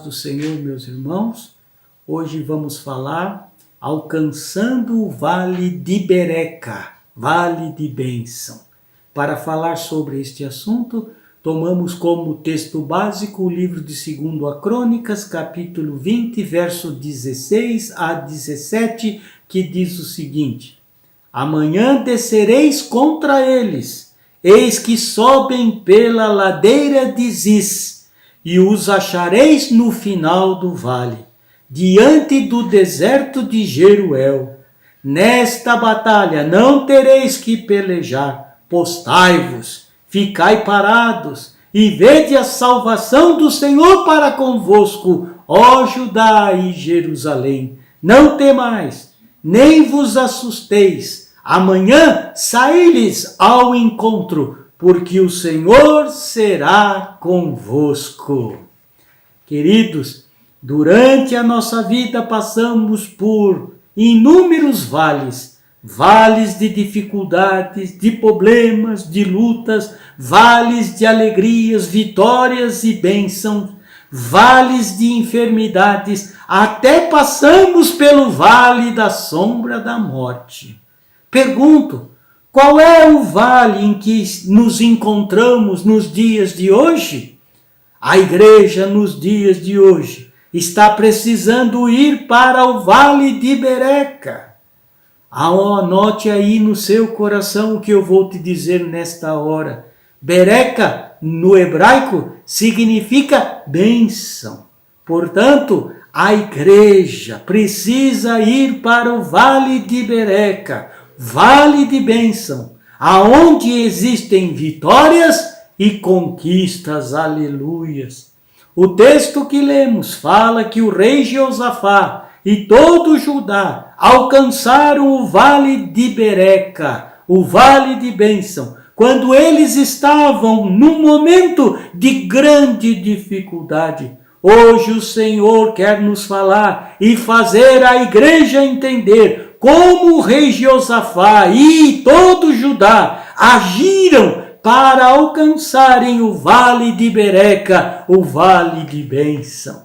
do Senhor, meus irmãos. Hoje vamos falar alcançando o Vale de Bereca, Vale de Bênção. Para falar sobre este assunto, tomamos como texto básico o livro de 2 Crônicas, capítulo 20, verso 16 a 17, que diz o seguinte: Amanhã descereis contra eles, eis que sobem pela ladeira de Ziz, e os achareis no final do vale, diante do deserto de Jeruel. Nesta batalha não tereis que pelejar, postai-vos, ficai parados, e vede a salvação do Senhor para convosco, ó Judá e Jerusalém. Não temais, nem vos assusteis, amanhã saí-lhes ao encontro, porque o Senhor será convosco. Queridos, durante a nossa vida passamos por inúmeros vales, vales de dificuldades, de problemas, de lutas, vales de alegrias, vitórias e bênçãos, vales de enfermidades, até passamos pelo vale da sombra da morte. Pergunto, qual é o vale em que nos encontramos nos dias de hoje? A igreja nos dias de hoje está precisando ir para o Vale de Bereca. Anote aí no seu coração o que eu vou te dizer nesta hora. Bereca, no hebraico, significa bênção. Portanto, a igreja precisa ir para o Vale de Bereca, Vale de Bênção, aonde existem vitórias e conquistas, aleluias. O texto que lemos fala que o rei Josafá e todo Judá alcançaram o Vale de Bereca, o Vale de Bênção, quando eles estavam num momento de grande dificuldade. Hoje o Senhor quer nos falar e fazer a igreja entender como o rei Josafá e todo Judá agiram para alcançarem o Vale de Bereca, o Vale de Bênção.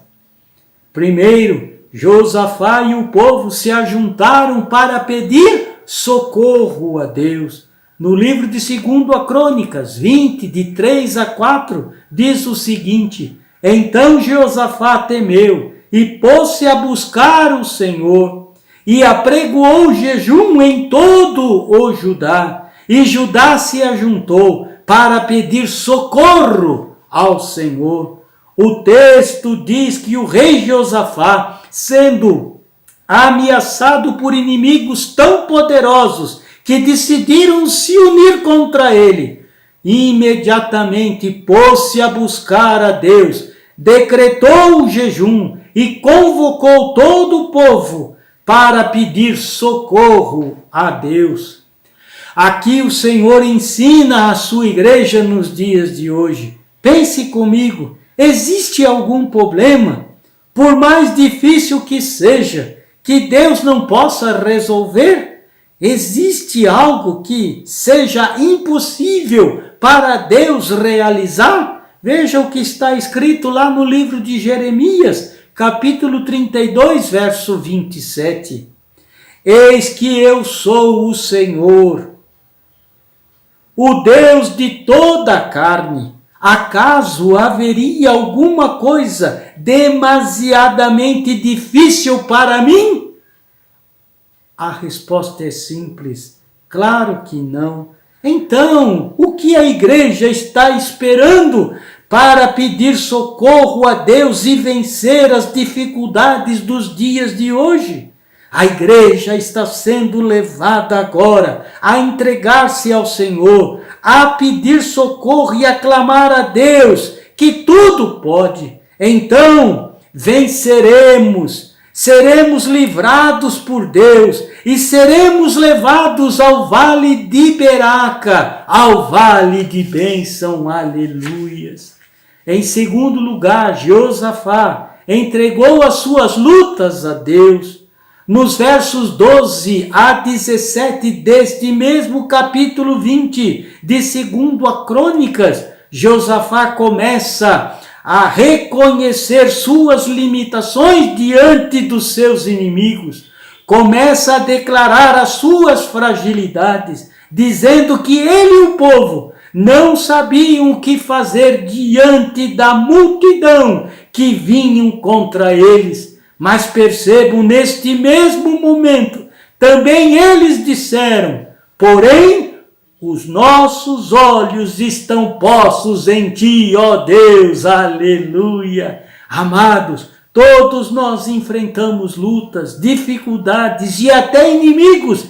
Primeiro, Josafá e o povo se ajuntaram para pedir socorro a Deus. No livro de 2 Crônicas 20, de 3 a 4, diz o seguinte: Então Josafá temeu e pôs-se a buscar o Senhor, e apregoou jejum em todo o Judá, e Judá se ajuntou para pedir socorro ao Senhor. O texto diz que o rei Josafá, sendo ameaçado por inimigos tão poderosos que decidiram se unir contra ele, imediatamente pôs-se a buscar a Deus, decretou o jejum e convocou todo o povo para pedir socorro a Deus. Aqui o Senhor ensina a sua igreja nos dias de hoje. Pense comigo, existe algum problema, por mais difícil que seja, que Deus não possa resolver? Existe algo que seja impossível para Deus realizar? Veja o que está escrito lá no livro de Jeremias, capítulo 32, verso 27. Eis que eu sou o Senhor, o Deus de toda a carne. Acaso haveria alguma coisa demasiadamente difícil para mim? A resposta é simples, claro que não. Então, o que a igreja está esperando para pedir socorro a Deus e vencer as dificuldades dos dias de hoje? A igreja está sendo levada agora a entregar-se ao Senhor, a pedir socorro e a clamar a Deus que tudo pode. Então venceremos, seremos livrados por Deus e seremos levados ao Vale de Bereca, ao Vale de Bênção, aleluias. Em segundo lugar, Josafá entregou as suas lutas a Deus. Nos versos 12 a 17 deste mesmo capítulo 20 de 2 Crônicas, Josafá começa a reconhecer suas limitações diante dos seus inimigos. Começa a declarar as suas fragilidades, dizendo que ele e o povo não sabiam o que fazer diante da multidão que vinham contra eles. Mas percebam, neste mesmo momento, também eles disseram: porém, os nossos olhos estão postos em ti, ó Deus, aleluia. Amados, todos nós enfrentamos lutas, dificuldades e até inimigos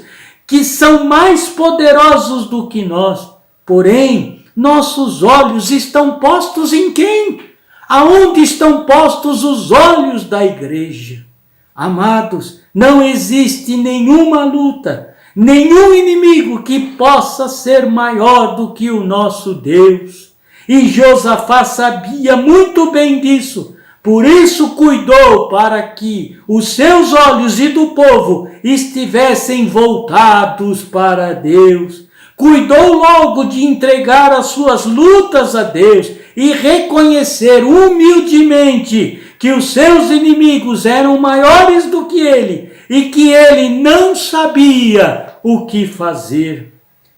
que são mais poderosos do que nós. Porém, nossos olhos estão postos em quem? Aonde estão postos os olhos da igreja? Amados, não existe nenhuma luta, nenhum inimigo que possa ser maior do que o nosso Deus. E Josafá sabia muito bem disso. Por isso cuidou para que os seus olhos e do povo estivessem voltados para Deus. Cuidou logo de entregar as suas lutas a Deus e reconhecer humildemente que os seus inimigos eram maiores do que ele e que ele não sabia o que fazer.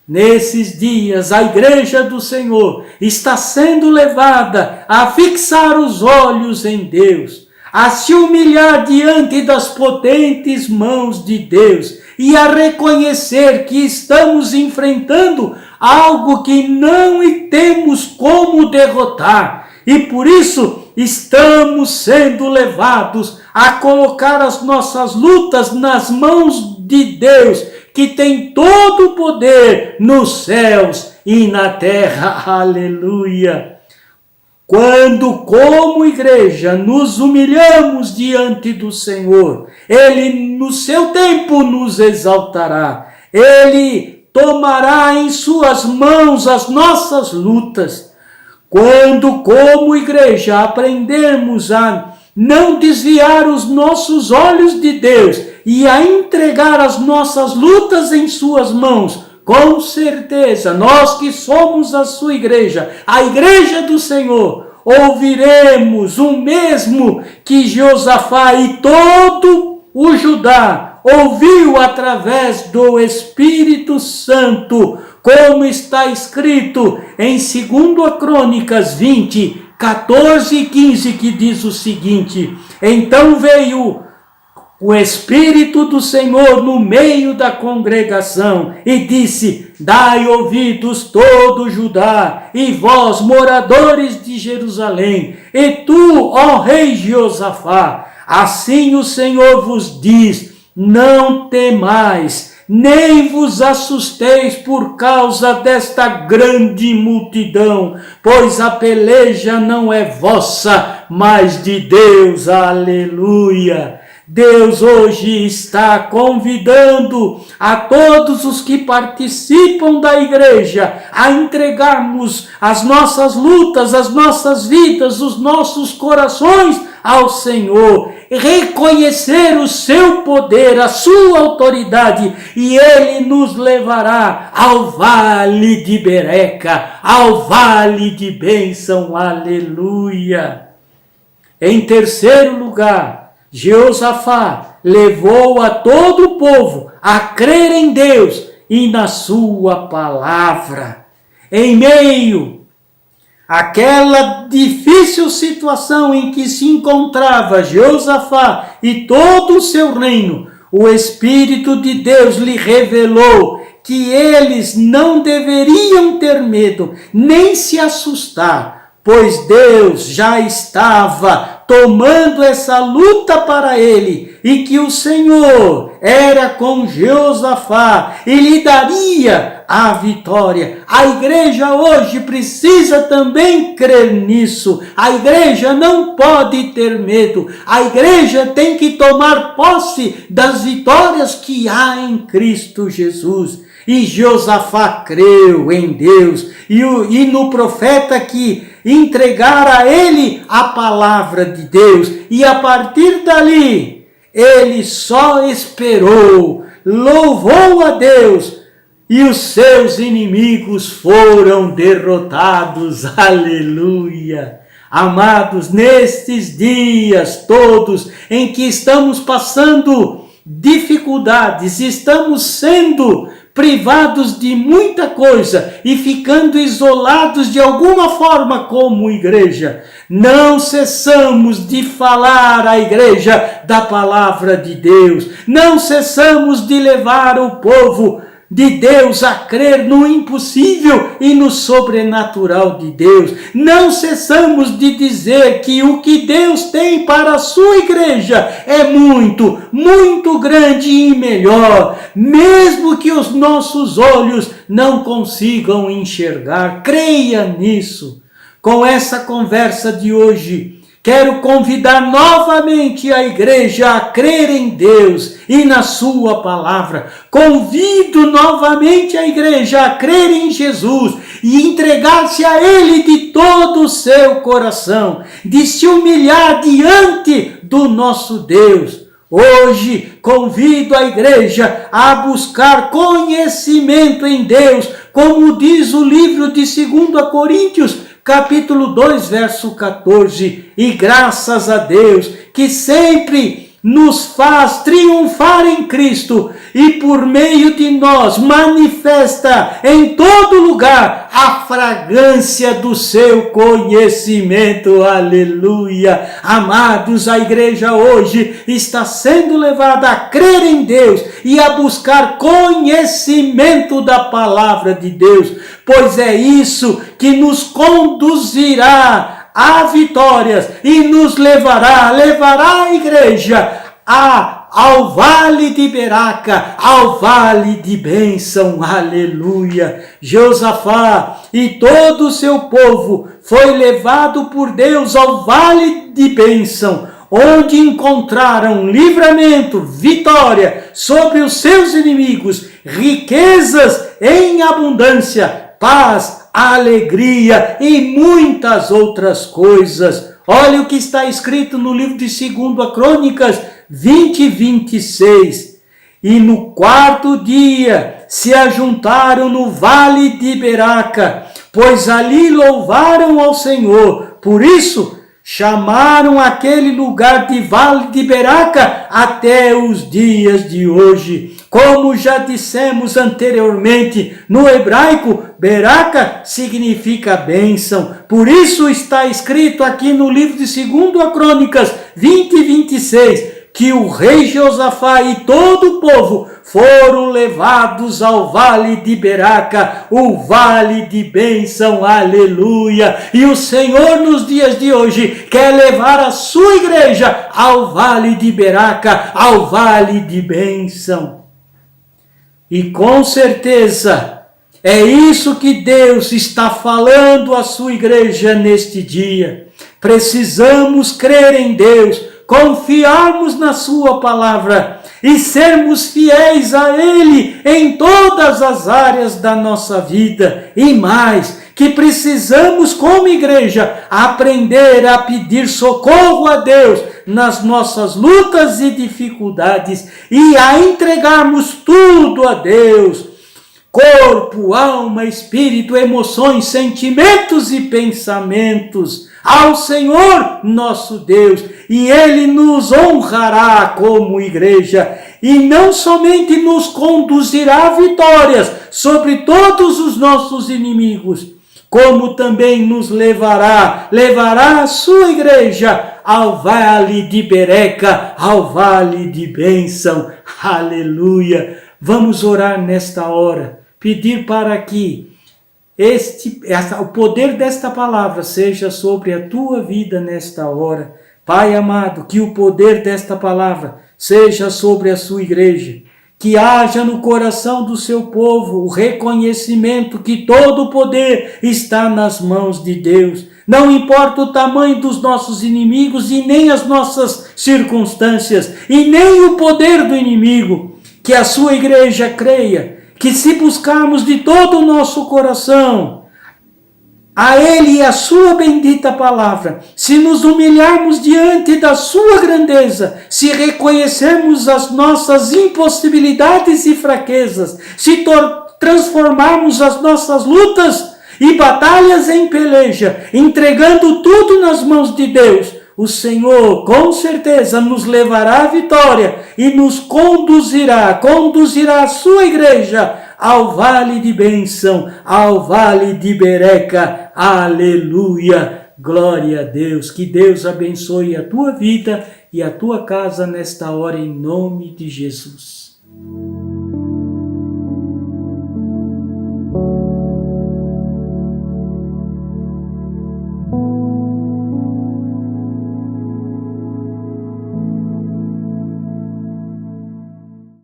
Nesses dias, a igreja do Senhor está sendo levada a fixar os olhos em Deus, a se humilhar diante das potentes mãos de Deus e a reconhecer que estamos enfrentando algo que não temos como derrotar. E por isso estamos sendo levados a colocar as nossas lutas nas mãos de Deus, que tem todo o poder nos céus e na terra. Aleluia! Quando, como igreja, nos humilhamos diante do Senhor, Ele, no seu tempo, nos exaltará. Ele tomará em suas mãos as nossas lutas. Quando, como igreja, aprendermos a não desviar os nossos olhos de Deus e a entregar as nossas lutas em suas mãos, com certeza, nós que somos a sua igreja, a igreja do Senhor, ouviremos o mesmo que Josafá e todo o Judá ouviu através do Espírito Santo, como está escrito em 2 Crônicas 20, 14 e 15, que diz o seguinte: então veio o Espírito do Senhor no meio da congregação e disse: dai ouvidos todo Judá, e vós, moradores de Jerusalém, e tu, ó rei Josafá, assim o Senhor vos diz: não temais, nem vos assusteis por causa desta grande multidão, pois a peleja não é vossa, mas de Deus. Aleluia! Deus hoje está convidando a todos os que participam da igreja a entregarmos as nossas lutas, as nossas vidas, os nossos corações ao Senhor, reconhecer o seu poder, a sua autoridade, e Ele nos levará ao vale de Bereca, ao vale de bênção. Aleluia! Em terceiro lugar, Josafá levou a todo o povo a crer em Deus e na sua palavra. Em meio àquela difícil situação em que se encontrava Josafá e todo o seu reino, o Espírito de Deus lhe revelou que eles não deveriam ter medo, nem se assustar, pois Deus já estava tomando essa luta para ele, e que o Senhor era com Josafá e lhe daria a vitória. A igreja hoje precisa também crer nisso. A igreja não pode ter medo. A igreja tem que tomar posse das vitórias que há em Cristo Jesus. E Josafá creu em Deus e no profeta que entregara a ele a palavra de Deus. E a partir dali, ele só esperou, louvou a Deus, e os seus inimigos foram derrotados. Aleluia! Amados, nestes dias todos em que estamos passando dificuldades, estamos sendo privados de muita coisa e ficando isolados de alguma forma como igreja, não cessamos de falar à igreja da palavra de Deus, não cessamos de levar o povo de Deus a crer no impossível e no sobrenatural de Deus. Não cessamos de dizer que o que Deus tem para a sua igreja é muito, muito grande e melhor, mesmo que os nossos olhos não consigam enxergar. Creia nisso. Com essa conversa de hoje, quero convidar novamente a igreja a crer em Deus e na sua palavra. Convido novamente a igreja a crer em Jesus e entregar-se a Ele de todo o seu coração, de se humilhar diante do nosso Deus. Hoje convido a igreja a buscar conhecimento em Deus, como diz o livro de 2 Coríntios, capítulo 2, verso 14, e graças a Deus que sempre nos faz triunfar em Cristo e por meio de nós manifesta em todo lugar a fragrância do seu conhecimento. Aleluia! Amados, a igreja hoje está sendo levada a crer em Deus e a buscar conhecimento da palavra de Deus, pois é isso que nos conduzirá a vitórias e nos levará a igreja ao vale de Beraca, ao vale de bênção. Aleluia! Josafá e todo o seu povo foi levado por Deus ao vale de bênção, onde encontraram livramento, vitória sobre os seus inimigos, riquezas em abundância, paz, alegria e muitas outras coisas. Olha o que está escrito no livro de 2 Crônicas 20:26. E no 4º dia se ajuntaram no vale de Beraca, pois ali louvaram ao Senhor. Por isso chamaram aquele lugar de Vale de Beraca até os dias de hoje. Como já dissemos anteriormente, no hebraico, Beraca significa bênção. Por isso está escrito aqui no livro de 2 Crônicas 20:26, que o rei Josafá e todo o povo foram levados ao vale de Beraca, o vale de bênção. Aleluia! E o Senhor nos dias de hoje quer levar a sua igreja ao vale de Beraca, ao vale de bênção. E com certeza é isso que Deus está falando à sua igreja neste dia. Precisamos crer em Deus, confiarmos na sua palavra e sermos fiéis a Ele em todas as áreas da nossa vida. E mais, que precisamos como igreja aprender a pedir socorro a Deus nas nossas lutas e dificuldades e a entregarmos tudo a Deus. Corpo, alma, espírito, emoções, sentimentos e pensamentos ao Senhor nosso Deus, e Ele nos honrará como igreja, e não somente nos conduzirá a vitórias sobre todos os nossos inimigos, como também nos levará a sua igreja ao vale de Beraca, ao vale de bênção. Aleluia! Vamos orar nesta hora, pedir para que o poder desta palavra seja sobre a tua vida nesta hora. Pai amado, que o poder desta palavra seja sobre a sua igreja, que haja no coração do seu povo o reconhecimento que todo o poder está nas mãos de Deus. Não importa o tamanho dos nossos inimigos e nem as nossas circunstâncias e nem o poder do inimigo, que a sua igreja creia que se buscarmos de todo o nosso coração a Ele e a sua bendita palavra, se nos humilharmos diante da sua grandeza, se reconhecermos as nossas impossibilidades e fraquezas, se transformarmos as nossas lutas e batalhas em peleja, entregando tudo nas mãos de Deus, o Senhor com certeza nos levará à vitória e nos conduzirá a sua igreja ao vale de bênção, ao vale de Bereca. Aleluia! Glória a Deus! Que Deus abençoe a tua vida e a tua casa nesta hora em nome de Jesus.